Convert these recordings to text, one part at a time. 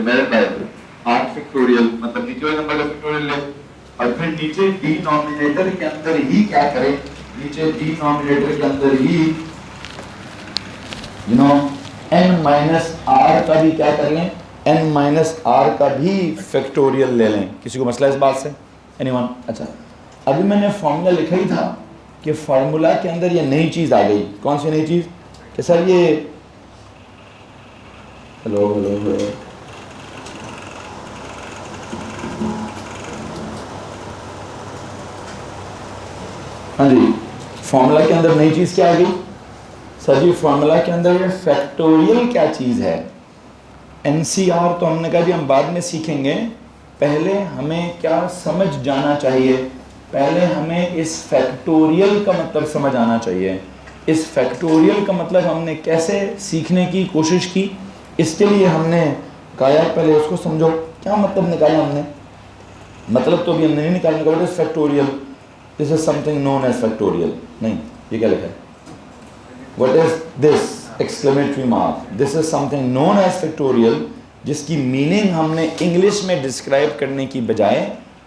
Divided by 8 factorial, मतलब नीचे वाले नंबर का फैक्टोरियल ले, और फिर नीचे डिनोमिनेटर के अंदर ही क्या करें, नीचे डिनोमिनेटर के अंदर ही n माइनस आर का भी क्या कर लें, n माइनस आर का भी फैक्टोरियल ले लें। किसी को मसला इस बात से? एनीवन? अच्छा, अभी मैंने फॉर्मूला लिखा ही था कि फार्मूला के अंदर ये नई चीज़ आ गई। कौन सी नई चीज़? कि सर ये हेलो हेलो हेलो, हाँ जी, फॉर्मूला के अंदर नई चीज़ क्या आ गई? सर जी फार्मूला के अंदर ये फैक्टोरियल क्या चीज़ है? एनसीआर तो हमने कहा जी हम बाद में सीखेंगे, पहले हमें क्या समझ जाना चाहिए, पहले हमें इस फैक्टोरियल का मतलब समझ आना चाहिए। इस फैक्टोरियल का मतलब हमने कैसे सीखने की कोशिश की, इसके लिए हमने कहा पहले उसको समझो। क्या मतलब निकाला हमने? मतलब तो अभी हमने नहीं निकालने का, what is factorial? This is something known as factorial. नहीं, ये क्या लिखा है? What is this? Exclamatory mark. This is something known as factorial, जिसकी मीनिंग हमने इंग्लिश में डिस्क्राइब करने की बजाय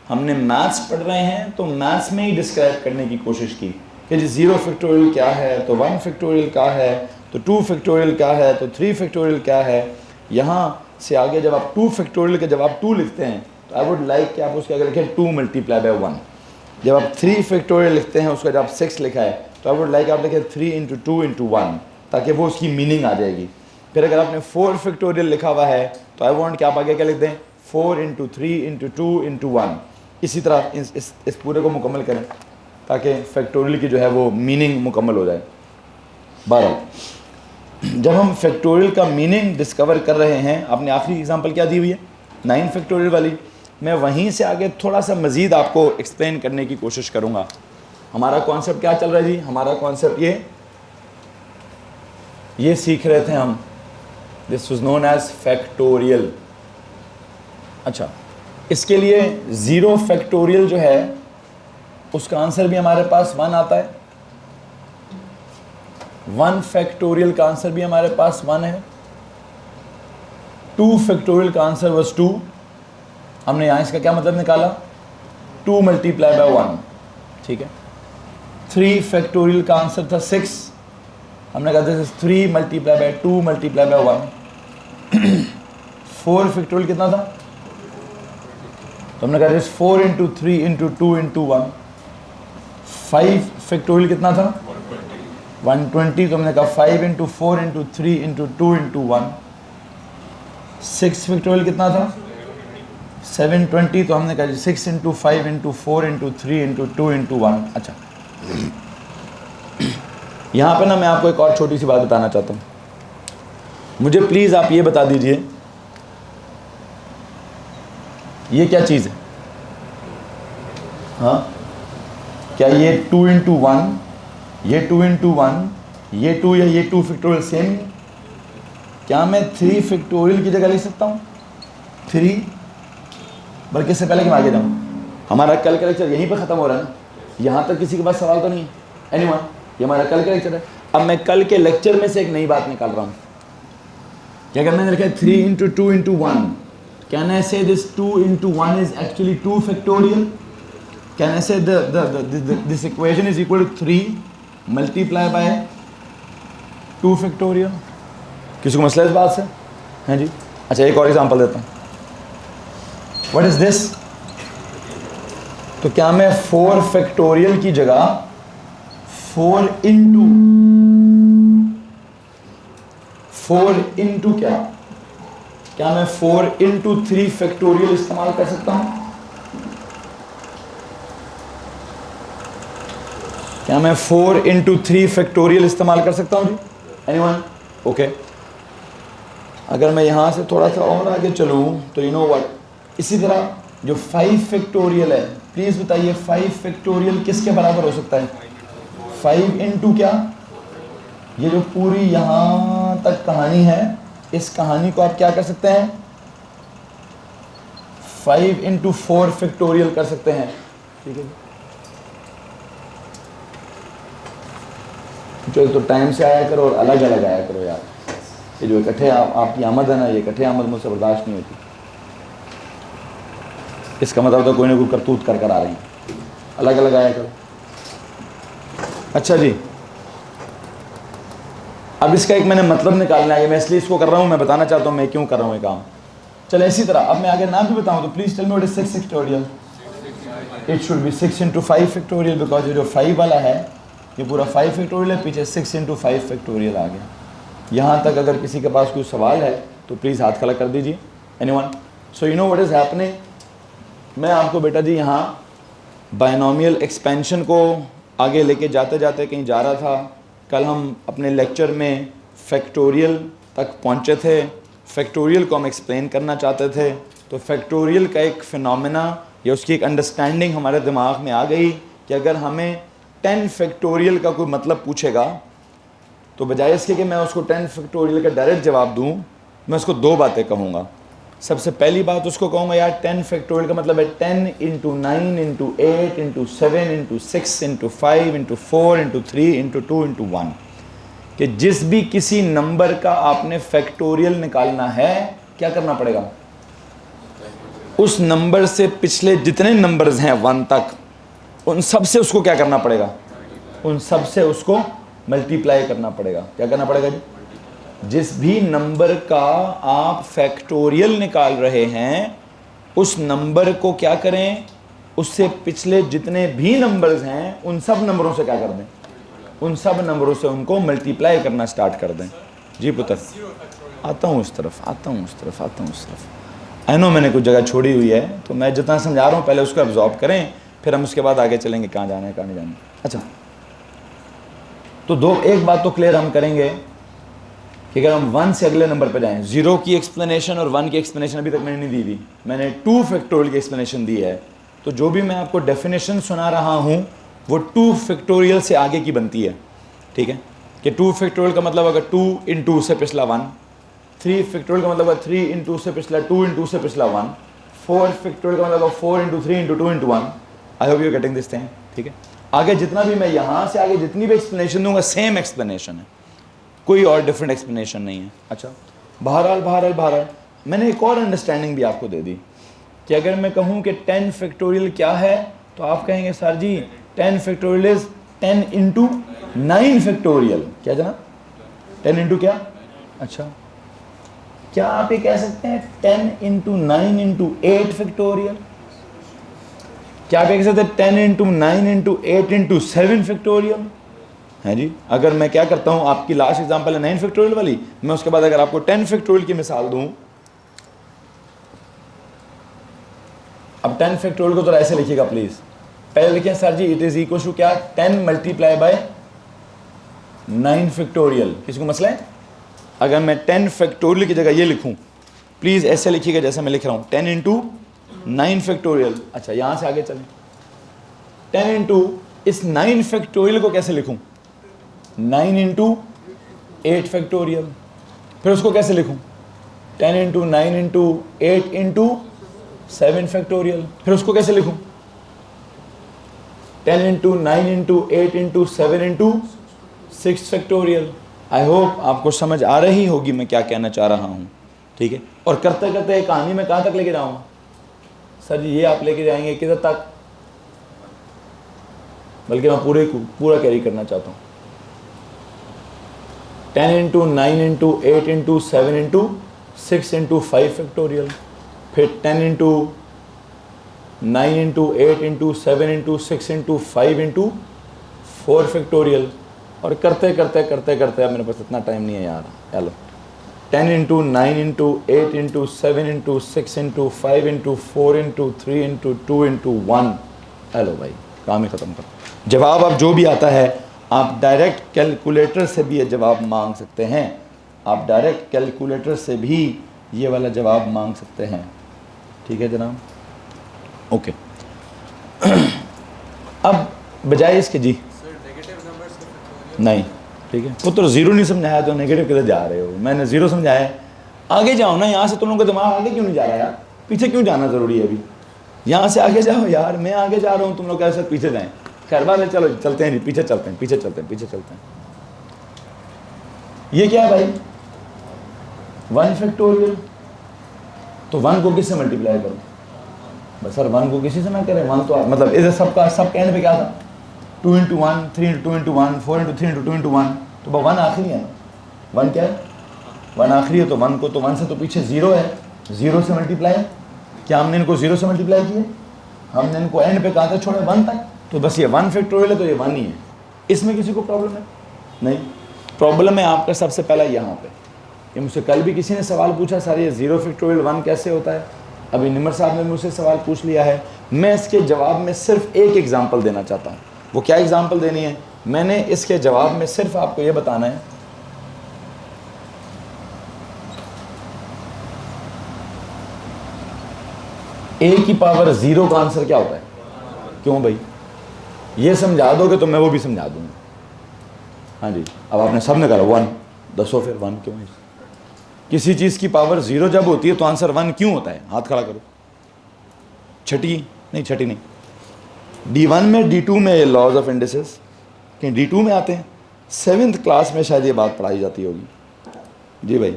हमने मैथ्स पढ़ रहे हैं तो मैथ्स में ही डिस्क्राइब करने की कोशिश की कि जी 0 फैक्टोरियल क्या है, तो 1 फैक्टोरियल क्या है, तो 2 फैक्टोरियल क्या है, तो 3 फैक्टोरियल क्या है। यहाँ से आगे जब आप 2 फैक्टोरियल के जब आप 2 लिखते हैं तो आई वुड लाइक कि आप उसके आगे लिखें 2 मल्टीप्लाई बाय 1। जब आप 3 फैक्टोरियल लिखते हैं उसका जब आप 6 लिखा है तो आई वुड लाइक आप लिखें 3 इंटू 2 इंटू 1, ताकि वो उसकी मीनिंग आ जाएगी। फिर अगर आपने 4 फैक्टोरियल लिखा हुआ है तो आई वांट कि आप आगे क्या लिख दें, 4 इंटू 3 इंटू 2 इंटू 1। इसी तरह इस पूरे को मुकम्मल करें ताकि फैक्टोरियल की जो है वो मीनिंग मुकम्मल हो जाए। बहरहाल जब हम फैक्टोरियल का मीनिंग डिस्कवर कर रहे हैं, आपने आखिरी एग्जांपल क्या दी हुई है 9 फैक्टोरियल वाली, मैं वहीं से आगे थोड़ा सा मज़ीद आपको एक्सप्लेन करने की कोशिश करूँगा। हमारा कॉन्सेप्ट क्या चल रहा है जी? हमारा कॉन्सेप्ट ये सीख रहे थे हम, this was known as factorial. अच्छा, इसके लिए 0 फैक्टोरियल जो है उसका आंसर भी हमारे पास 1 आता है, 1 फैक्टोरियल का आंसर भी हमारे पास 1 है, 2 फैक्टोरियल का आंसर वाज 2। हमने यहाँ इसका क्या मतलब निकाला, 2 मल्टीप्लाई बाय 1, ठीक है। 3 फैक्टोरियल का आंसर था 6, हमने कहा this is 3 multiply by 2 multiply by 1। 4 factorial कितना था? तो हमने कहा this 4 into 3 into 2 into 1। 5 factorial कितना था? 120। तो हमने कहा 5 into 4 into 3 into 2 into 1। 6 factorial कितना था? 720। तो हमने कहा 6 into 5 into 4 into 3 into 2 into 1। अच्छा, यहाँ पे ना मैं आपको एक और छोटी सी बात बताना चाहता हूँ। मुझे प्लीज़ आप ये बता दीजिए ये क्या चीज़ है? हाँ, क्या ये 2 इंटू 1, ये 2 इंटू 1, ये 2 या ये 2 फैक्टोरियल सेम? क्या मैं 3 फैक्टोरियल की जगह लिख सकता हूँ 3? बल्कि इससे पहले कि मैं आगे जाऊँ, हमारा कल का लेक्चर यहीं पर ख़त्म हो रहा है ना, यहाँ तक किसी के पास सवाल तो नहीं है? एनीवन, ये हमारा कल का लेक्चर है। अब मैं कल के लेक्चर में से एक नई बात निकाल रहा हूँ। क्या करना है, लिखा है 3 into 2 into 1। Can I say this 2 into 1 is actually 2 factorial? Can I say this equation is equal to 3 multiply by 2 factorial? किसी को मसला इस बात से? हैं जी? अच्छा, एक और एग्जांपल देता हूँ। What is this? तो क्या मैं 4 फैक्टोरियल की जगह 4 इंटू क्या मैं 4 इंटू 3 फैक्टोरियल इस्तेमाल कर सकता हूं? क्या मैं 4 इंटू 3 फैक्टोरियल इस्तेमाल कर सकता हूं जी? एनीवन? ओके। अगर मैं यहां से थोड़ा सा और आगे चलूं तो यू नो व्हाट, इसी तरह जो 5 फैक्टोरियल है, प्लीज बताइए 5 फैक्टोरियल किसके बराबर हो सकता है? 5 इंटू क्या? ये जो पूरी यहाँ तक कहानी है, इस कहानी को आप क्या कर सकते हैं? 5 इंटू 4 फैक्टोरियल कर सकते हैं, ठीक है। जो तो टाइम से आया करो और अलग अलग आया करो यार, ये जो इकट्ठे आपकी आमद है ना, ये इकट्ठे आमद मुझसे बर्दाश्त नहीं होती। इसका मतलब तो कोई ना कोई करतूत कर आ रही है, अलग अलग आया करो। अच्छा जी, अब इसका एक मैंने मतलब निकालना है, मैं इसलिए इसको कर रहा हूँ, मैं बताना चाहता हूँ मैं क्यों कर रहा हूँ ये काम। चलो इसी तरह अब मैं आगे नाम भी बताऊँ तो please tell me what is 6 factorial. It should be 6 into 5 factorial, because ये जो 5 वाला है ये पूरा 5 फैक्टोरियल है, पीछे 6 into 5 फैक्टोरियल आ गया। यहाँ तक अगर किसी के पास कोई सवाल है तो प्लीज़ हाथ खड़ा कर दीजिए। Anyone? So you know what is happening, मैं आपको बेटा जी यहाँ बायनोमियल एक्सपेंशन को आगे लेके जाते जाते कहीं जा रहा था। कल हम अपने लेक्चर में फैक्टोरियल तक पहुँचे थे, फैक्टोरियल को हम एक्सप्लेन करना चाहते थे, तो फैक्टोरियल का एक फिनोमेना या उसकी एक अंडरस्टैंडिंग हमारे दिमाग में आ गई कि अगर हमें 10 फैक्टोरियल का कोई मतलब पूछेगा तो बजाय इसके कि मैं उसको 10 फैक्टोरियल का डायरेक्ट जवाब दूं, मैं उसको दो बातें कहूँगा। सबसे पहली बात उसको कहूँगा यार 10 फैक्टोरियल का मतलब है 10 into 9 into 8 into 7 into 6 into 5 into 4 into 3 into 2 into 1, कि जिस भी किसी नंबर का आपने फैक्टोरियल निकालना है क्या करना पड़ेगा, उस नंबर से पिछले जितने नंबर्स हैं 1 तक उन सब से उसको क्या करना पड़ेगा, उन सब से उसको मल्टीप्लाई करना पड़ेगा। क्या करना पड़ेगा जी? जिस भी नंबर का आप फैक्टोरियल निकाल रहे हैं उस नंबर को क्या करें, उससे पिछले जितने भी नंबर्स हैं उन सब नंबरों से क्या कर दें, उन सब नंबरों से उनको मल्टीप्लाई करना स्टार्ट कर दें। जी पुत्र, आता हूँ उस तरफ, आता हूँ उस तरफ, आता हूँ उस तरफ। आई नो मैंने कुछ जगह छोड़ी हुई है, तो मैं जितना समझा रहा हूँ पहले उसको एब्जॉर्ब करें, फिर हम उसके बाद आगे चलेंगे कहाँ जाना है कहाँ नहीं जाना है। अच्छा, तो एक बात तो क्लियर हम करेंगे कि अगर हम 1 से अगले नंबर पर जाएं, 0 की एक्सप्लेनेशन और 1 की एक्सप्लेनेशन अभी तक मैंने नहीं दी हुई, मैंने 2 फैक्टोरियल की एक्सप्लेनेशन दी है। तो जो भी मैं आपको डेफिनेशन सुना रहा हूँ वो 2 फैक्टोरियल से आगे की बनती है। ठीक है, कि 2 फैक्टोरियल का मतलब अगर 2 into से पिछला 1, 3 फैक्टोरियल का मतलब 3 into से पिछला 2 into से पिछला 1, 4 फैक्टोरियल का मतलब 4 into 3 into 2 into 1। I hope you getting this thing. ठीक है, आगे जितना भी मैं यहाँ से आगे जितनी भी एक्सप्लेनेशन दूंगा सेम एक्सप्लेनेशन है, कोई और डिफरेंट एक्सप्लेनेशन नहीं है। अच्छा, बहरहाल मैंने एक और अंडरस्टैंडिंग भी आपको दे दी कि अगर मैं कहूँ कि 10 फैक्टोरियल क्या है तो आप कहेंगे sir ji 10 factorial is 10 into 9 factorial. क्या जनाब, 10 into क्या? अच्छा, क्या आप ये कह सकते हैं 10 into 9 into 8 फैक्टोरियल? क्या आप ये कह सकते हैं 10 into 9 into 8 into 7 फैक्टोरियल? है जी। अगर मैं क्या करता हूँ, आपकी लास्ट एग्जांपल है 9 फैक्टोरियल वाली, मैं उसके बाद अगर आपको 10 फैक्टोरियल की मिसाल दूं, अब 10 फैक्टोरियल को तो ऐसे लिखिएगा प्लीज, पहले लिखिए sir ji it is equal to क्या, 10 मल्टीप्लाई बाय 9 फैक्टोरियल। किसी को मसला है? अगर मैं 10 फैक्टोरियल की जगह ये लिखूं, प्लीज ऐसे लिखिएगा जैसे मैं लिख रहा हूं, 10 into 9 फैक्टोरियल। अच्छा, यहां से आगे चलें, 10 into इस 9 फैक्टोरियल को कैसे लिखूं, 9 into 8 फैक्टोरियल। फिर उसको कैसे लिखूं, 10 into 9 into 8 into 7 फैक्टोरियल। फिर उसको कैसे लिखूं, 10 into 9 into 8 into 7 into 6 factorial. I hope आपको समझ आ रही होगी मैं क्या कहना चाह रहा हूं। ठीक है, और करते करते एक कहानी में कहां तक लेके जाऊंगा सर जी, ये आप लेके जाएंगे किधर तक, बल्कि मैं पूरा कैरी करना चाहता हूं। 10 into 9 into 8 into 7 into 6 into 5 factorial, फिर 10 into 9 into 8 into 7 into 6 into 5 into 4 factorial. और करते करते करते करते, अब मेरे पास इतना टाइम नहीं है यार, hello, 10 into 9 into 8 into 7 into 6 into 5 into 4 into 3 into 2 into 1। Hello भाई, काम ही ख़त्म कर। जवाब अब जो भी आता है आप डायरेक्ट कैलकुलेटर से भी ये जवाब मांग सकते हैं, आप डायरेक्ट कैलकुलेटर से भी ये वाला जवाब मांग सकते हैं। ठीक है जनाब, ओके। अब बजाय इसके जी नहीं, ठीक है पुत्र, जीरो नहीं समझाया तो नेगेटिव किधर जा रहे हो, मैंने जीरो समझाया, आगे जाओ ना, यहाँ से तुम लोगों का दिमाग आगे क्यों नहीं जा रहा यार, पीछे क्यों जाना ज़रूरी है अभी, यहाँ से आगे जाओ यार, मैं आगे जा रहा हूँ, तुम लोग कैसे पीछे जाएं। खैर बात है, चलो चलते हैं, पीछे चलते हैं, पीछे चलते हैं, पीछे चलते हैं। ये क्या है भाई, 1 फैक्टोरियल, तो 1 को किससे मल्टीप्लाई करो, बस सर 1 को किसी से ना करें, 1 तो मतलब इधर सबका सब एंड पे क्या था, 2 into 1, 3 into 2 into 1, 4 into 3 into 2 into 1, तो 1 आखिरी है ना, 1 क्या है, 1 आखिरी है, तो 1 को तो 1 से तो पीछे 0 है, 0 से मल्टीप्लाई, क्या हमने इनको 0 से मल्टीप्लाई किया, हमने इनको एंड पे कहाँ तक छोड़ा, 1 तक, तो बस ये 1 फैक्टोरियल है तो ये 1 ही है। इसमें किसी को प्रॉब्लम है नहीं, प्रॉब्लम है आपका सबसे पहला यहाँ पे। ये मुझसे कल भी किसी ने सवाल पूछा, सर ये 0 फैक्टोरियल 1 कैसे होता है, अभी निमर साहब ने मुझसे सवाल पूछ लिया है। मैं इसके जवाब में सिर्फ एक एग्जांपल देना चाहता हूँ। वो क्या एग्जांपल देनी है, मैंने इसके जवाब में सिर्फ आपको ये बताना है a की पावर 0 का आंसर क्या होता है। क्यों भाई, ये समझा दोगे तो मैं वो भी समझा दूंगा। हाँ जी, अब आपने सब ने कहा 1, दसो फिर 1 क्यों है। किसी चीज़ की पावर 0 जब होती है तो आंसर 1 क्यों होता है, हाथ खड़ा करो। छठी नहीं, D1 में D2 में लॉज ऑफ इंडिसेस कहीं D2 में आते हैं, 7th क्लास में शायद ये बात पढ़ाई जाती होगी जी भाई।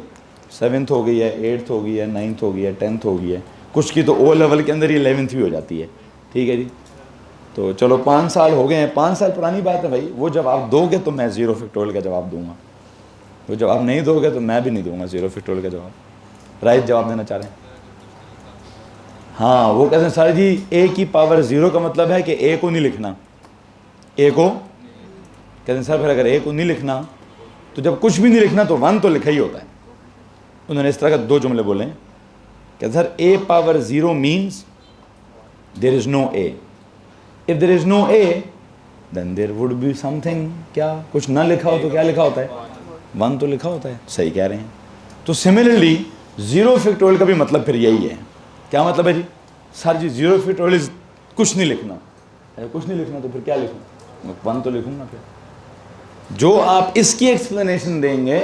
7th हो गई है, 8th हो गई है, 9th हो गई है, 10th हो गई है, कुछ की तो ओ लेवल के अंदर ही 11th भी हो जाती है। ठीक है जी, तो चलो 5 साल हो गए हैं, 5 साल पुरानी बात है भाई। वो जवाब दोगे तो मैं 0 फैक्टोरियल का जवाब दूंगा, वो जवाब नहीं दोगे तो मैं भी नहीं दूंगा 0 फैक्टोरियल का जवाब। राइट जवाब देना चाह रहे हैं। हाँ, वो कहते हैं सर जी a की पावर 0 का मतलब है कि a को नहीं लिखना, a को कहते हैं सर फिर अगर a को नहीं लिखना तो जब कुछ भी नहीं लिखना तो 1 तो लिखा ही होता है। उन्होंने इस तरह का 2 जुमले बोले, कहते sir a power 0 means there is no a, if there is no a then there would be something, क्या कुछ ना लिखा हो तो क्या लिखा होता है, 1 तो लिखा होता है। सही कह रहे हैं। तो सिमिलरली 0 फैक्टोरियल का भी मतलब फिर यही है। क्या मतलब है जी, सर जी 0 फैक्टोरियल कुछ नहीं लिखना, कुछ नहीं लिखना तो फिर क्या लिखूँ, 1 तो लिखूँगा। फिर जो आप इसकी एक्सप्लेनेशन देंगे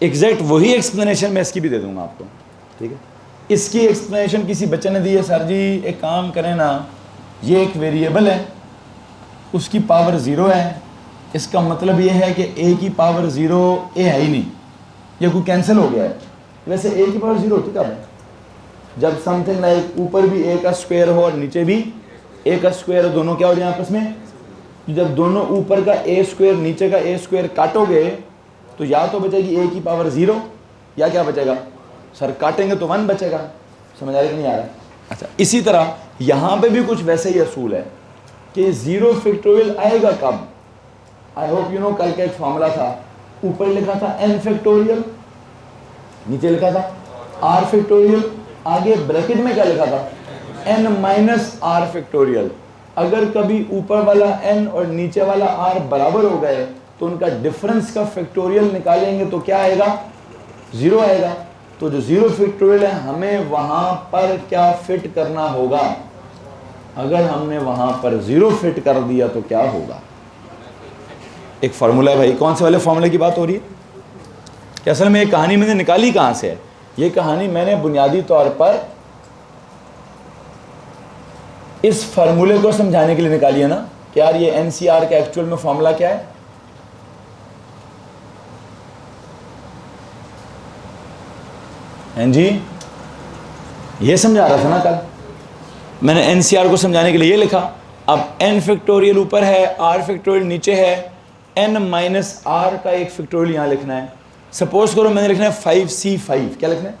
एग्जैक्ट वही एक्सप्लेनेशन मैं इसकी भी दे दूंगा आपको। ठीक है, इसकी एक्सप्लेनेशन किसी बच्चे ने दी है, सर जी एक काम करें ना, ये एक वेरिएबल है उसकी पावर 0 है, इसका मतलब ये है कि a की पावर 0 a है ही नहीं, ये कोई कैंसिल हो गया है। वैसे a की पावर 0 होती कब है, जब समथिंग लाइक ऊपर भी a का स्क्वायर हो और नीचे भी a का स्क्वायर हो, दोनों क्या हो जाए आपस में। जब दोनों ऊपर का a स्क्वायर नीचे का a स्क्वायर काटोगे तो या तो बचेगी a की पावर 0 या क्या बचेगा, सर काटेंगे तो 1 बचेगा। समझ आ रहा है कि नहीं आ रहा है। अच्छा, इसी तरह यहाँ पे भी कुछ वैसे ही असूल है कि 0 फैक्टोरियल आएगा कब। आई होप यू नो, कल का एक फॉर्मूला था, ऊपर लिखा था n फैक्टोरियल, नीचे लिखा था r फैक्टोरियल, आगे ब्रैकेट में क्या लिखा था, n माइनस r फैक्टोरियल। अगर कभी ऊपर वाला n और नीचे वाला r बराबर हो गए तो उनका डिफरेंस का फैक्टोरियल निकालेंगे तो क्या आएगा, 0 आएगा। तो जो 0 फैक्टोरियल है हमें वहां पर क्या फिट करना होगा, अगर हमने वहां पर 0 फिट कर दिया तो क्या होगा। एक फार्मूला है भाई, कौन से वाले फार्मूले की बात हो रही है कि असल में ये कहानी मैंने निकाली कहां से है। ये कहानी मैंने बुनियादी तौर पर इस फार्मूले को समझाने के लिए निकाली है ना कि यार ये एनसीआर का एक्चुअल में फार्मूला क्या है। हैं जी, ये समझा रहा था ना कल मैंने, एनसीआर को समझाने के लिए ये लिखा। अब n फैक्टोरियल ऊपर है, r फैक्टोरियल नीचे है, n माइनस r का एक फैक्टोरियल यहाँ लिखना है। सपोज करो मैंने लिखना है 5c5, क्या लिखना है,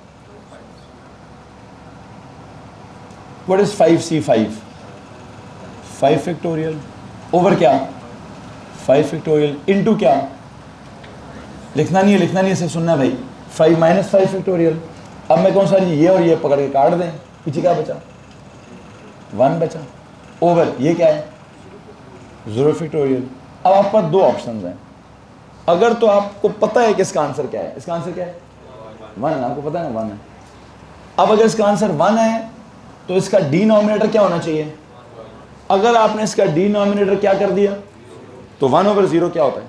what is 5c5, 5 factorial over क्या 5 फैक्टोरियल इनटू क्या, लिखना नहीं है, सिर्फ सुनना भाई, 5 माइनस 5 फैक्टोरियल। अब मैं कौन सा ये और ये पकड़ के काट दें, पीछे क्या बचा, 1 बचा, ओवर ये क्या है 0 फैक्टोरियल। अब आपके पास 2 ऑप्शन हैं, अगर तो आपको पता है कि इसका आंसर क्या है, इसका आंसर क्या है 1, आपको पता है ना 1 है। अब अगर इसका आंसर 1 है तो इसका डिनोमिनेटर क्या होना चाहिए। अगर आपने इसका डिनोमिनेटर क्या कर दिया तो 1 ओवर 0 क्या होता है,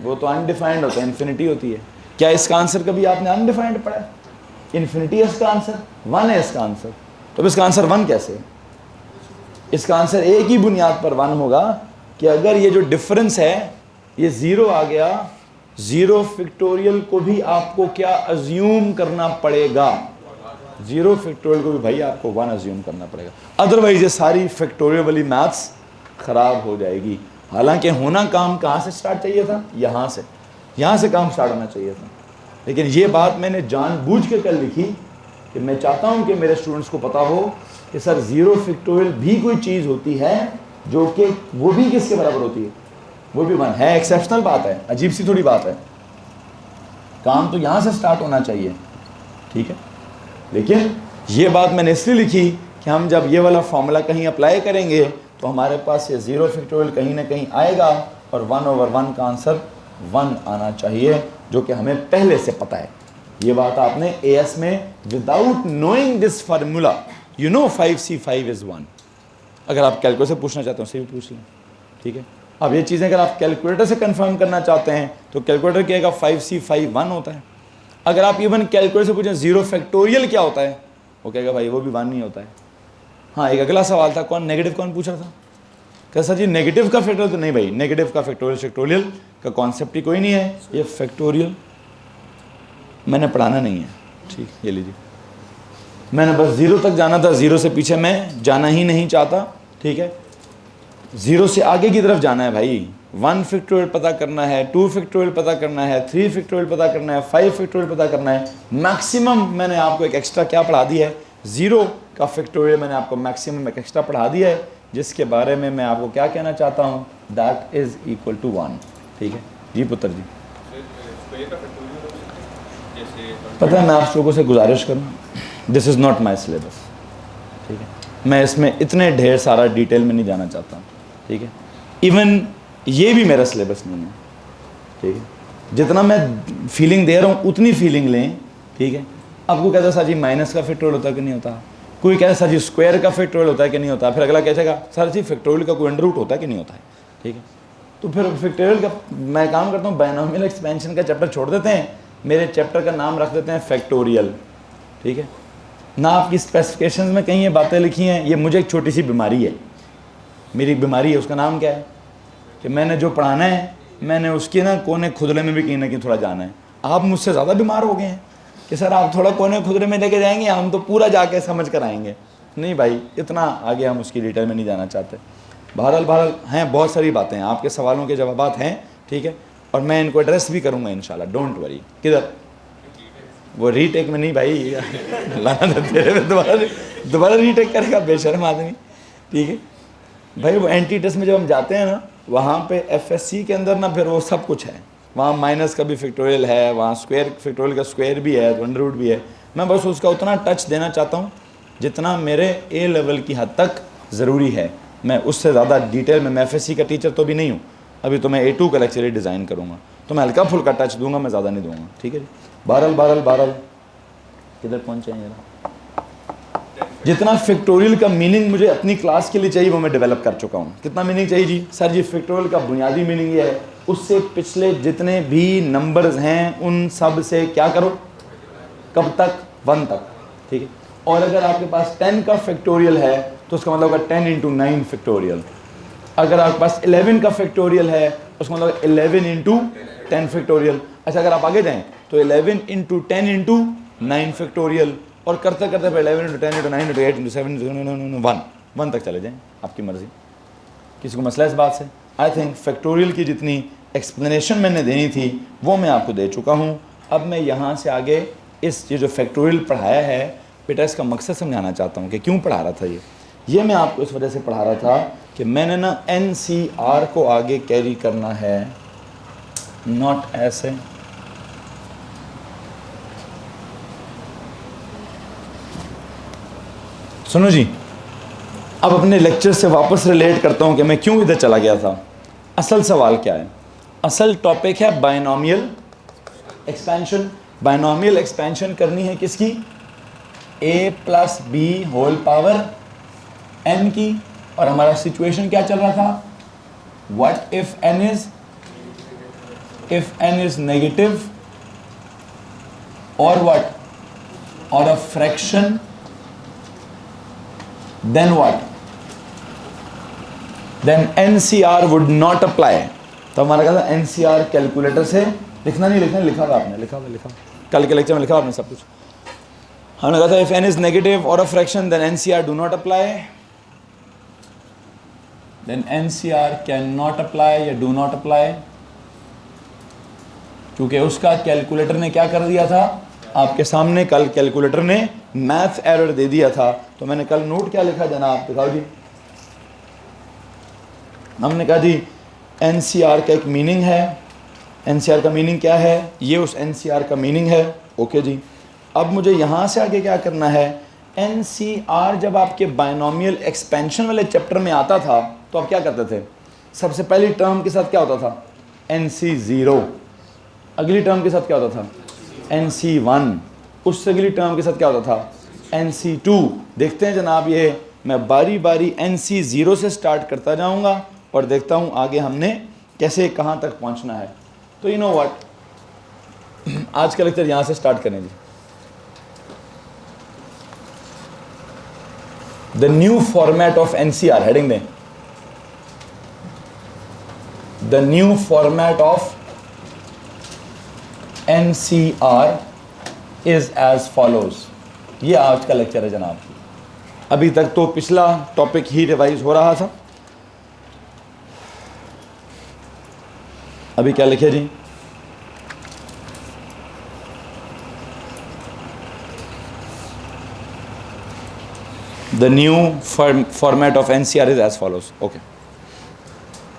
वो तो अनडिफाइंड होता है, इन्फिनिटी होती है। क्या इसका आंसर कभी आपने अनडिफाइंड पढ़ा है, इन्फिनिटी है इसका आंसर, 1 है इसका आंसर। तो इसका आंसर 1 कैसे है, इसका आंसर एक ही बुनियाद पर 1 होगा कि अगर ये जो डिफरेंस है ये 0 आ गया, 0 फैक्टोरियल को भी आपको क्या अज्यूम करना पड़ेगा, जीरो फैक्टोरियल को भी भाई आपको 1 अज्यूम करना पड़ेगा, अदरवाइज ये सारी फैक्टोरियल वाली मैथ्स ख़राब हो जाएगी। हालांकि होना काम कहाँ से स्टार्ट चाहिए था, यहाँ से काम स्टार्ट होना चाहिए था। लेकिन ये बात मैंने जानबूझ के कर लिखी कि मैं चाहता हूँ कि मेरे स्टूडेंट्स को पता हो कि सर जीरो फैक्टोरियल भी कोई चीज़ होती है जो कि वो भी किसके बराबर होती है, वो भी 1 है। एक्सेप्शनल बात है, अजीब सी थोड़ी बात है, काम तो यहाँ से स्टार्ट होना चाहिए, ठीक है। लेकिन ये बात मैंने इसलिए लिखी कि हम जब ये वाला फॉर्मूला कहीं अप्लाई करेंगे तो हमारे पास ये जीरो फैक्टोरियल कहीं ना कहीं आएगा और 1/1 का आंसर 1 आना चाहिए, जो कि हमें पहले से पता है। ये बात आपने एएस में without knowing this formula you know 5C5 is 1। अगर आप कैलकुलेटर से पूछना चाहते हो उसे भी पूछ लें, ठीक है। अब ये चीज़ें अगर आप कैलकुलेटर से कंफर्म करना चाहते हैं तो कैलकुलेटर कहेगा 5C5 1 होता है। अगर आप इवन कैलकुलेटर से पूछें जीरो फैक्टोरियल क्या होता है, वो कहेगा भाई वो भी 1 नहीं होता है। हाँ, एक अगला सवाल था, कौन नेगेटिव कौन पूछ रहा था, कैसा जी नेगेटिव का फैक्टोरियल, तो नहीं भाई नेगेटिव का फैक्टोरियल का कॉन्सेप्ट ही कोई नहीं है, ये फैक्टोरियल मैंने पढ़ाना नहीं है, ठीक, ये लीजिए। मैंने बस जीरो तक जाना था, जीरो से पीछे मैं जाना ही नहीं चाहता, ठीक है। जीरो से आगे की तरफ जाना है भाई, 1 फैक्टोरियल पता करना है, 2 फैक्टोरियल पता करना है, 3 फैक्टोरियल पता करना है, 5 फैक्टोरियल पता करना है। मैक्सिमम मैंने आपको एक एक्स्ट्रा क्या पढ़ा दिया है, जीरो का फैक्टोरियल मैंने आपको मैक्सिमम एक एक्स्ट्रा पढ़ा दिया है, जिसके बारे में मैं आपको क्या कहना चाहता हूँ, दैट इज़ इक्वल टू 1, ठीक है जी पुत्र जी। पता है मैं आप लोगों से गुजारिश करूँ, this is not my syllabus, ठीक है। मैं इसमें इतने ढेर सारा डिटेल में नहीं जाना चाहता, ठीक है। इवन ये भी मेरा सिलेबस नहीं है, ठीक है। जितना मैं फीलिंग दे रहा हूँ उतनी फीलिंग लें, ठीक है। आपको कहता है सर जी माइनस का फैक्टोरियल होता है कि नहीं होता, कोई कहता है सर जी स्क्वायर का फैक्टोरियल होता है कि नहीं होता, फिर अगला कहेगा सर जी फैक्टोरियल का कोई अंडर रूट होता है कि नहीं होता है, ठीक है। तो फिर फैक्टोरियल का मैं काम करता हूँ, बायनोमियल एक्सपेंशन का चैप्टर छोड़ देते हैं, मेरे चैप्टर का नाम रख देते हैं फैक्टोरियल, ठीक है ना। आपकी स्पेसिफिकेशन में कहीं ये बातें लिखी हैं, ये मुझे एक छोटी सी बीमारी है, मेरी एक बीमारी है, उसका नाम क्या है कि मैंने जो पढ़ाना है मैंने उसके ना कोने खुदरे में भी कहीं ना कहीं थोड़ा जाना है। आप मुझसे ज़्यादा बीमार हो गए हैं कि सर आप थोड़ा कोने खुदरे में लेके जाएंगे, हम तो पूरा जाके समझ कर आएंगे। नहीं भाई, इतना आगे हम उसकी डिटेल में नहीं जाना चाहते। बहरहाल हैं बहुत सारी बातें हैं, आपके सवालों के जवाबात हैं, ठीक है, और मैं इनको एड्रेस भी करूँगा इंशाल्लाह, डोंट वरी। किधर वो रीटेक में नहीं भाई, लाना तेरे में दोबारा रीटेक करेगा बेशर्म आदमी, ठीक है भाई। वो एंटी टेस्ट में जब हम जाते हैं ना, वहाँ पे एफएससी के अंदर ना फिर वो सब कुछ है, वहाँ माइनस का भी फैक्टोरियल है, वहाँ स्क्वायर फैक्टोरियल का स्क्वायर भी है, अंडर रूट भी है। मैं बस उसका उतना टच देना चाहता हूँ जितना मेरे ए लेवल की हद तक ज़रूरी है। मैं उससे ज़्यादा डिटेल में, मैं एफएससी का टीचर तो भी नहीं हूँ, अभी तो मैं A2 का लेक्चर ही डिज़ाइन करूँगा, तो मैं हल्का फुल्का टच दूंगा, मैं ज़्यादा नहीं दूंगा, ठीक है जी। बहरहाल किधर पहुँचे हैं जरा, जितना फैक्टोरियल का मीनिंग मुझे अपनी क्लास के लिए चाहिए वो मैं डेवलप कर चुका हूँ। कितना मीनिंग चाहिए जी, सर जी फैक्टोरियल का बुनियादी मीनिंग ये है, उससे पिछले जितने भी नंबर्स हैं उन सब से क्या करो, कब तक, 1 तक, ठीक है। और अगर आपके पास 10 का फैक्टोरियल है तो उसका मतलब होगा 10 × 9 फैक्टोरियल। अगर आपके पास 11 का फैक्टोरियल है उसका मतलब 11 × 10 फैक्टोरियल। अच्छा, अगर आप आगे जाएँ तो 11 × 10 × 9 फैक्टोरियल, और करते करते 11 × 10 × 9 × 8 × 7 1 तक चले जाएं, आपकी मर्ज़ी। किसी को मसला इस बात से? आई थिंक फैक्टोरियल की जितनी एक्सप्लेनेशन मैंने देनी थी वो मैं आपको दे चुका हूँ। अब मैं यहाँ से आगे इस ये जो फैक्टोरियल पढ़ाया है बेटा, इसका मकसद समझाना चाहता हूँ कि क्यों पढ़ा रहा था ये मैं आपको इस वजह से पढ़ा रहा था कि मैंने ना NCR को आगे कैरी करना है, नॉट ऐसे। सुनो जी, अब अपने लेक्चर से वापस रिलेट करता हूँ कि मैं क्यों इधर चला गया था। असल सवाल क्या है? असल टॉपिक है बायनोमियल एक्सपेंशन। बायनोमियल एक्सपेंशन करनी है किसकी? a + b whole power n की। और हमारा सिचुएशन क्या चल रहा था? What if n is negative और व्हाट, और a fraction, then what? Then NCR would not apply। तो हमारा कहता है NCR कैलकुलेटर से लिखना नहीं, लिखा था आपने, लिखा कल के लेक्चर में लिखा आपने सब कुछ। हमने कहा था इफ n इज नेगेटिव और a fraction then NCR do not apply, then NCR can not apply या डू नॉट अप्लाई, क्योंकि उसका कैलकुलेटर ने क्या कर दिया था, आपके सामने कल कैलकुलेटर ने मैथ एरर दे दिया था। तो मैंने कल नोट क्या लिखा जनाब, दिखाओ जी। हमने कहा जी NCR का एक मीनिंग है, NCR का मीनिंग क्या है, ये उस NCR का मीनिंग है। ओके जी, अब मुझे यहाँ से आगे क्या करना है, NCR जब आपके बायनोमियल एक्सपेंशन वाले चैप्टर में आता था तो आप क्या करते थे, सबसे पहली टर्म के साथ क्या होता था NC0, अगली टर्म के साथ क्या होता था NC1, उससे अगली टर्म के साथ क्या होता था NC2। देखते हैं जनाब, ये मैं बारी बारी NC0 से स्टार्ट करता जाऊंगा और देखता हूं आगे हमने कैसे कहां तक पहुंचना है। तो यू नो व्हाट, आज का लेक्चर यहां से स्टार्ट करें जी। The new format of NCR, heading दें, the new format of NCR is as follows. ये आज का लेक्चर है जनाब। अभी तक तो पिछला टॉपिक ही रिवाइज हो रहा था। अभी क्या लिखे जी, the new format of NCR is as follows. Okay,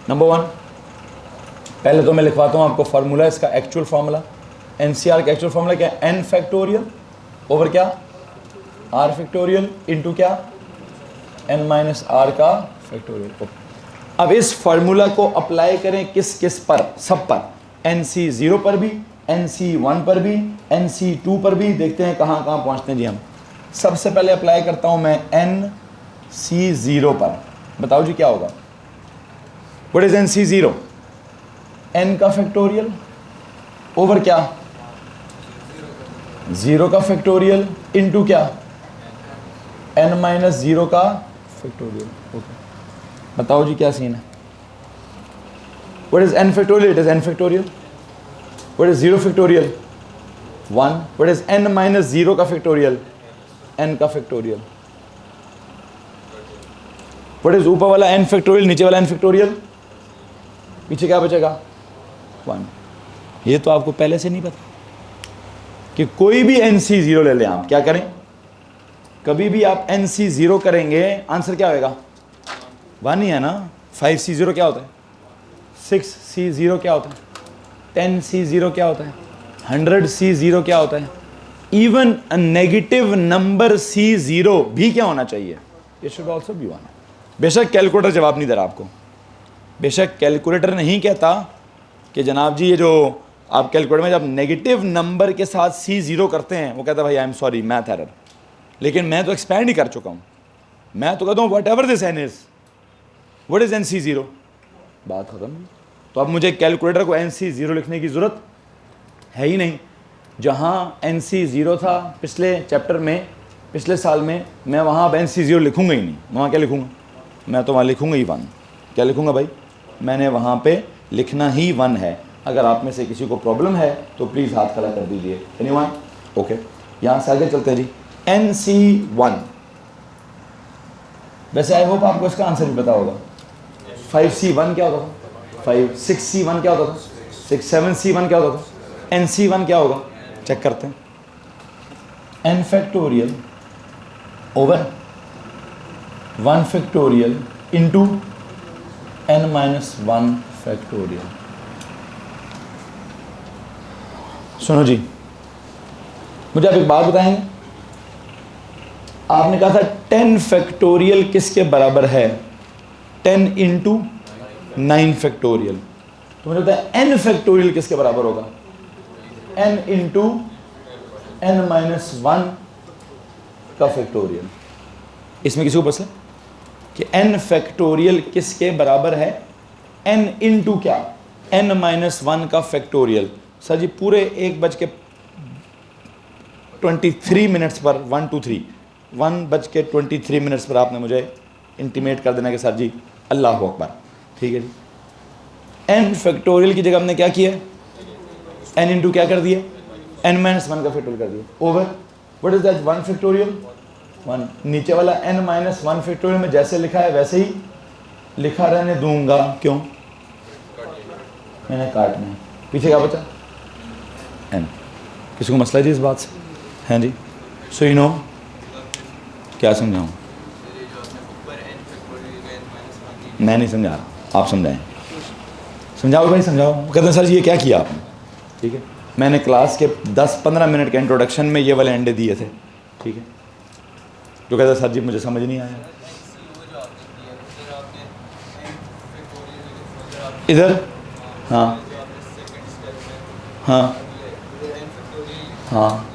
number 1, पहले तो मैं लिखवाता हूँ आपको फार्मूला, इसका एक्चुअल फार्मूला। NCR का एक्चुअल फार्मूला क्या है, n फैक्टोरियल ओवर क्या r फैक्टोरियल इंटू क्या n माइनस r का फैक्टोरियल। अब इस फार्मूला को अप्लाई करें किस किस पर, सब पर, NC0 पर भी, NC1 पर भी, NC2 पर भी। देखते हैं कहाँ कहाँ पहुँचते हैं जी हम। सबसे पहले अप्लाई करता हूँ मैं NC0 पर, बताओ जी क्या होगा। व्हाट इज NC0, n का फैक्टोरियल ओवर क्या 0 का फैक्टोरियल इंटू क्या n माइनस 0 का फैक्टोरियल। ओके, बताओ जी क्या सीन है। What is n factorial, it is n factorial. What is 0 factorial 1। What is n minus 0 का फैक्टोरियल n का फैक्टोरियल। व्हाट इज ऊपर वाला n फैक्टोरियल, नीचे वाला n फैक्टोरियल, पीछे क्या बचेगा 1। ये तो आपको पहले से नहीं पता कि कोई भी NC0 ले लें आप, क्या करें, कभी भी आप NC0 करेंगे आंसर क्या होगा 1 ही है ना। 5C0 क्या होता है, 6C0 क्या होता है, 10C0 क्या होता है, 100C0 क्या होता है, even a negative number C0 भी क्या होना चाहिए, ये शुड ऑल्सो बी 1। बेशक कैलकुलेटर जवाब नहीं दे रहा आपको, बेशक कैलकुलेटर नहीं कहता कि जनाब जी ये जो आप कैलकुलेटर में जब नेगेटिव नंबर के साथ C0 करते हैं वो कहता है भाई I am sorry math error. लेकिन मैं तो एक्सपैंड ही कर चुका हूँ, मैं तो कहता हूँ what ever this n is, what is NC0, बात खत्म। तो अब मुझे कैलकुलेटर को NC0 लिखने की ज़रूरत है ही नहीं। जहाँ NC0 था पिछले चैप्टर में, पिछले साल में, मैं वहाँ अब NC0 लिखूँगा ही नहीं। वहाँ क्या लिखूँगा, मैं तो वहाँ लिखूँगा ही 1। क्या लिखूँगा भाई, मैंने वहाँ पे लिखना ही 1 है। अगर आप में से किसी को प्रॉब्लम है तो प्लीज़ हाथ खड़ा कर दीजिए। एनीवन, ओके, यहाँ से आगे चलते हैं जी। NC1, वैसे आई होप आपको इसका आंसर भी पता होगा। 5C1 क्या होता था, 6C1 क्या होता था, 7C1 क्या होता था, NC1 क्या होगा, चेक करते हैं। n factorial over 1 factorial into n minus 1 factorial. सुनो जी, मुझे आप एक बात बताएंगे, आपने कहा था 10 फैक्टोरियल किसके बराबर है, 10 इंटू 9 फैक्टोरियल। तो मुझे बताया n फैक्टोरियल किसके बराबर होगा, n इंटू n माइनस 1 का फैक्टोरियल। इसमें किसी को पता कि n फैक्टोरियल किसके बराबर है, n इंटू क्या n माइनस 1 का फैक्टोरियल। सर जी पूरे 1:23 पर 1 2 3 1:23 पर आपने मुझे इंटीमेट कर देना कि सर जी अल्लाह अकबर, ठीक है जी। n फैक्टोरियल की जगह हमने क्या किया, n इंटू क्या कर दिया, n माइनस 1 का फैक्टोरियल कर दिया over what is that 1 factorial 1। नीचे वाला n-1 फैक्टोरियल में जैसे लिखा है वैसे ही लिखा रहने दूंगा। क्यों? मैंने काटना है। पीछे क्या बचा? n। किसी को मसला है जी इस बात से? हैं जी? सो यू नो क्या समझाऊँ? मैं नहीं समझा रहा, आप समझाएं। समझाओ भाई समझाओ। कहते हैं सर जी ये क्या किया आपने? ठीक है, मैंने क्लास के 10-15 मिनट के इंट्रोडक्शन में ये वाले अंडे दिए थे। ठीक है, तो कहते हैं सर जी मुझे समझ नहीं आया। इधर हाँ हाँ हाँ,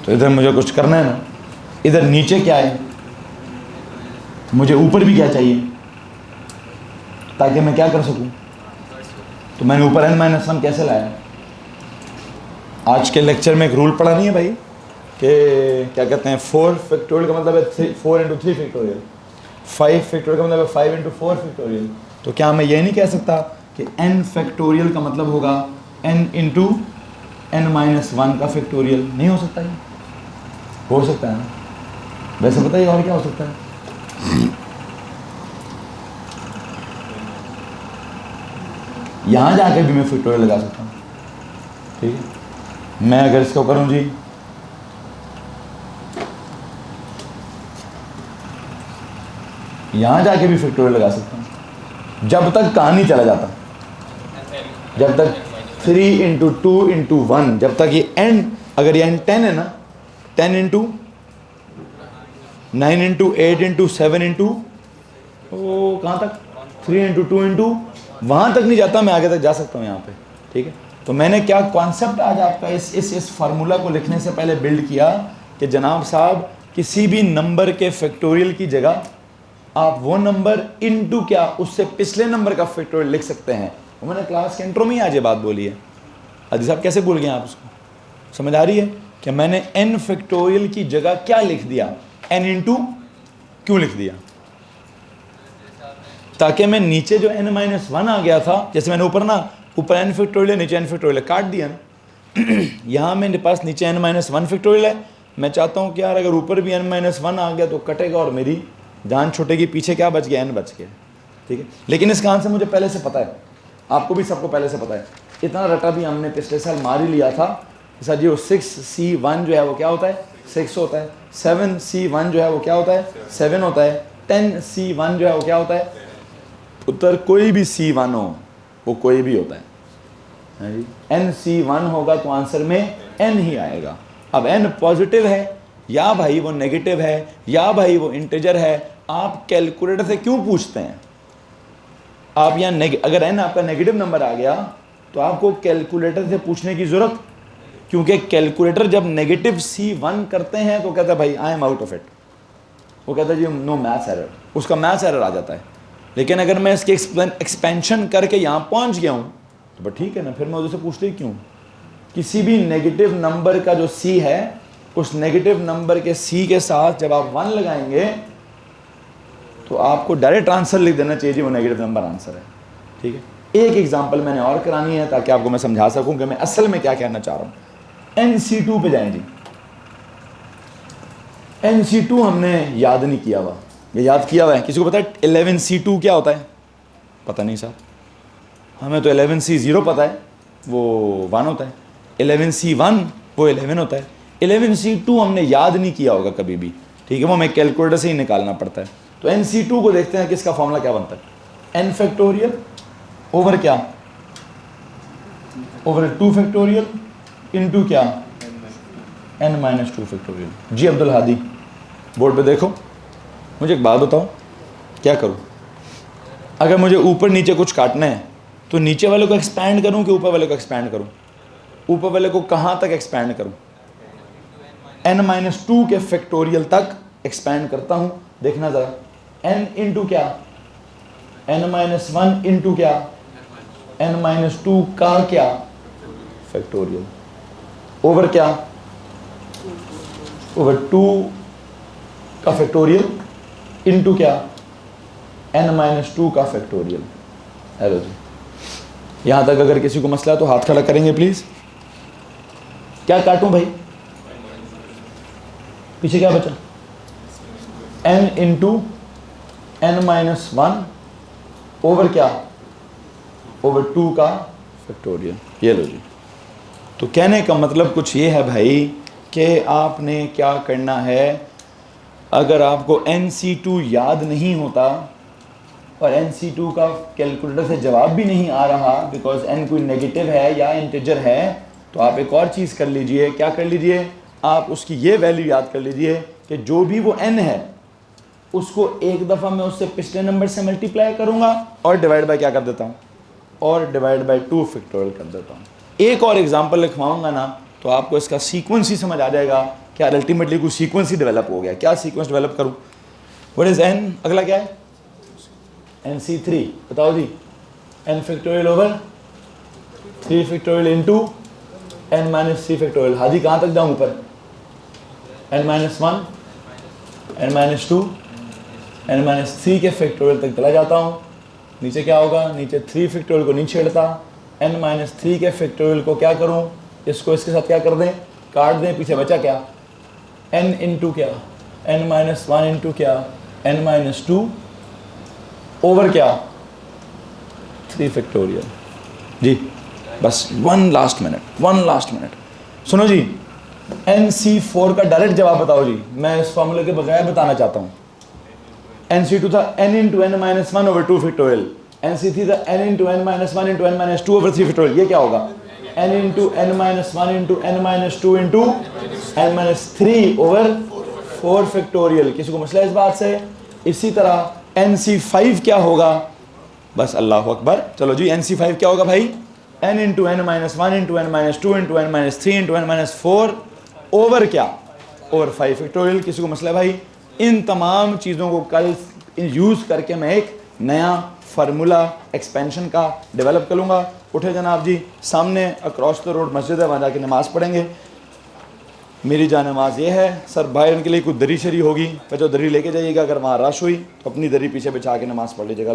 तो इधर मुझे कुछ करना है ना। इधर नीचे क्या है? मुझे ऊपर भी क्या चाहिए ताकि मैं क्या कर सकूं? तो मैंने ऊपर n-1 कैसे लाया? आज के लेक्चर में एक रूल पढ़ा नहीं है भाई कि क्या कहते हैं 4 फैक्टोरियल का मतलब है 4 इंटू 3 फैक्टोरियल, 5 फैक्टोरियल का मतलब है 5 इंटू 4 फैक्टोरियल। तो क्या मैं ये नहीं कह सकता कि n फैक्टोरियल का मतलब होगा n इंटू n-1 का फैक्टोरियल? नहीं हो सकता। ये हो सकता है ना? वैसे बताइए और क्या हो सकता है? यहाँ जाके भी मैं फैक्टोरियल लगा सकता हूँ। ठीक है, मैं अगर इसको करूँ जी यहाँ जाके भी फैक्टोरियल लगा सकता हूँ, जब तक कहानी चला जाता, जब तक 3 इंटू 2 इंटू 1, जब तक ये n, अगर ये n 10 है ना, 10 इंटू 9 इंटू 8 इंटू 7 इंटू ओ कहाँ तक 3 इंटू 2 इंटू वहाँ तक नहीं जाता, मैं आगे तक जा सकता हूँ यहाँ पे। ठीक है, तो मैंने क्या कॉन्सेप्ट आज आपका इस फार्मूला को लिखने से पहले बिल्ड किया कि जनाब साहब किसी भी नंबर के फैक्टोरियल की जगह आप वो नंबर इनटू क्या उससे पिछले नंबर का फैक्टोरियल लिख सकते हैं। तो मैंने क्लास के इंट्रो में ही आज ये बात बोली है। अजी साहब कैसे भूल गए आप? उसको समझ आ रही है कि मैंने n फैक्टोरियल की जगह क्या लिख दिया, n इंटू क्यों लिख दिया, ताकि मैं नीचे जो n-1 आ गया था, जैसे मैंने ऊपर ना ऊपर n फैक्टोरियल नीचे n फैक्टोरियल काट दिया ना यहाँ मेरे पास नीचे n-1 फैक्टोरियल है। मैं चाहता हूँ कि यार अगर ऊपर भी n-1 आ गया तो कटेगा और मेरी जान छूटेगी, पीछे क्या बच गया? n बच गया। ठीक है, लेकिन इसका आंसर मुझे पहले से पता है, आपको भी सबको पहले से पता है। इतना रटा भी हमने पिछले साल मार ही लिया था। सर जी वो 6C1 जो है वो क्या होता है? 6 होता है। 7C1 जो है वो क्या होता है? 7 होता है। 10C1 जो है वो क्या होता है? उत्तर कोई भी C1 हो वो कोई भी होता है। NC1 होगा तो आंसर में n ही आएगा। अब n पॉजिटिव है या भाई वो नेगेटिव है या भाई वो इंटीजर है, आप कैलकुलेटर से क्यों पूछते हैं? आप यहाँ अगर n आपका नेगेटिव नंबर आ गया तो आपको कैलकुलेटर से पूछने की जरूरत, क्योंकि कैलकुलेटर जब नेगेटिव C1 करते हैं तो कहता है भाई I am out of it, वो कहता है जी नो मैथ्स एरर, उसका मैथ्स एरर आ जाता है। लेकिन अगर मैं इसके एक्सपेंशन करके यहाँ पहुँच गया हूँ तो ठीक है ना, फिर मैं उधर से पूछते ही क्यों? किसी भी नेगेटिव नंबर का जो C है उस नेगेटिव नंबर के C के साथ जब आप 1 लगाएंगे तो आपको डायरेक्ट आंसर लिख देना चाहिए जी वो नेगेटिव नंबर आंसर है। ठीक है, एक एग्जांपल मैंने और करानी है ताकि आपको मैं समझा सकूं कि मैं असल में क्या कहना चाह रहा हूं। NC2 पे जाएं जी। NC2 हमने याद नहीं किया हुआ, ये याद किया हुआ है? किसी को पता है 11C2 क्या होता है? पता नहीं सर, हमें तो 11C0 पता है, वो 1 होता है। 11C1 वो 11 होता है। 11C2 हमने याद नहीं किया होगा कभी भी। ठीक है, वो हमें कैलकुलेटर से ही निकालना पड़ता है। तो NC2 को देखते हैं कि इसका फॉर्मूला क्या बनता है। n फैक्टोरियल ओवर क्या? ओवर 2 फैक्टोरियल इनटू क्या? n-2 factorial. जी अब्दुल हादी बोर्ड पे देखो, मुझे एक बात बताओ क्या करूं? अगर मुझे ऊपर नीचे कुछ काटना है तो नीचे वाले को एक्सपैंड करूं कि ऊपर वाले को एक्सपैंड करूं? ऊपर वाले को कहां तक एक्सपैंड करूं? n-2 के फैक्टोरियल तक एक्सपैंड करता हूं। देखना जरा, n इंटू क्या? n-1 इंटू क्या? n-2 का क्या? फैक्टोरियल ओवर क्या? ओवर 2 का फैक्टोरियल इंटू क्या? n-2 का फैक्टोरियल। हेलो जी, यहां तक अगर किसी को मसला है तो हाथ खड़ा करेंगे प्लीज। क्या काटूं भाई? पीछे क्या बचा, n into n minus one over क्या, ओवर 2 का फैक्टोरियल। ये लो जी। तो कहने का मतलब कुछ ये है भाई कि आपने क्या करना है, अगर आपको NC2 याद नहीं होता और NC2 का कैलकुलेटर से जवाब भी नहीं आ रहा बिकॉज n कोई नेगेटिव है या इंटीजर है, तो आप एक और चीज़ कर लीजिए। क्या कर लीजिए, आप उसकी ये वैल्यू याद कर लीजिए कि जो भी वो n है उसको एक दफ़ा मैं उससे पिछले नंबर से मल्टीप्लाई करूँगा और डिवाइड बाय क्या कर देता हूँ, और डिवाइड बाय 2 फैक्टोरियल कर देता हूँ। एक और एग्जांपल लिखवाऊंगा ना तो आपको इसका सीक्वेंस ही समझ आ जाएगा कि अल्टीमेटली कुछ सीक्वेंस ही डेवलप हो गया। क्या सीक्वेंस डेवलप करूँ, व्हाट इज n, अगला क्या है NC3, बताओ जी, n factorial over 3 factorial into n minus 3 factorial. हाजी कहाँ तक जाऊँ ऊपर, n minus 1 n minus 2 n minus 3 के फैक्टोरियल तक चला जाता हूँ। नीचे क्या होगा, नीचे 3 फैक्टोरियल को नहीं छेड़ता, n माइनस 3 के फैक्टोरियल को क्या करूँ, इसको इसके साथ क्या कर दें, काट दें। पीछे बचा क्या, n इंटू क्या, n माइनस 1 इंटू क्या, n माइनस 2 ओवर क्या 3 फैक्टोरियल। जी बस वन लास्ट मिनट सुनो जी, NC4 का डायरेक्ट जवाब बताओ जी, मैं इस फॉर्मूले के बगैर बताना चाहता हूँ। NC2 था n into n minus 1 over 2 factorial, NC3 था n into n minus 1 into n minus 2 over 3 factorial. ये क्या होगा, n into n minus 1 into n minus 2 into n minus 3 over 4 factorial. किसी को मसला है इस बात से। इसी तरह NC5 क्या होगा, बस अल्लाह अकबर। चलो जी, NC5 क्या होगा भाई, n into n minus 1 into n minus 2 into n minus 3 into n minus 4 over क्या, ओवर 5 फैक्टोरियल। किसी को मसला है भाई। इन तमाम चीज़ों को कल यूज़ करके मैं एक नया फार्मूला एक्सपेंशन का डेवलप करूँगा। उठे जनाब जी, सामने अक्रॉस द रोड मस्जिद है, वहाँ जाके नमाज़ पढ़ेंगे। मेरी जान नमाज ये है, सर बाहर के लिए कोई दरी शरी होगी, बच्चों दरी लेके जाइएगा। अगर वहाँ रश हुई तो अपनी दरी पीछे बिछा के नमाज़ पढ़ लीजिएगा।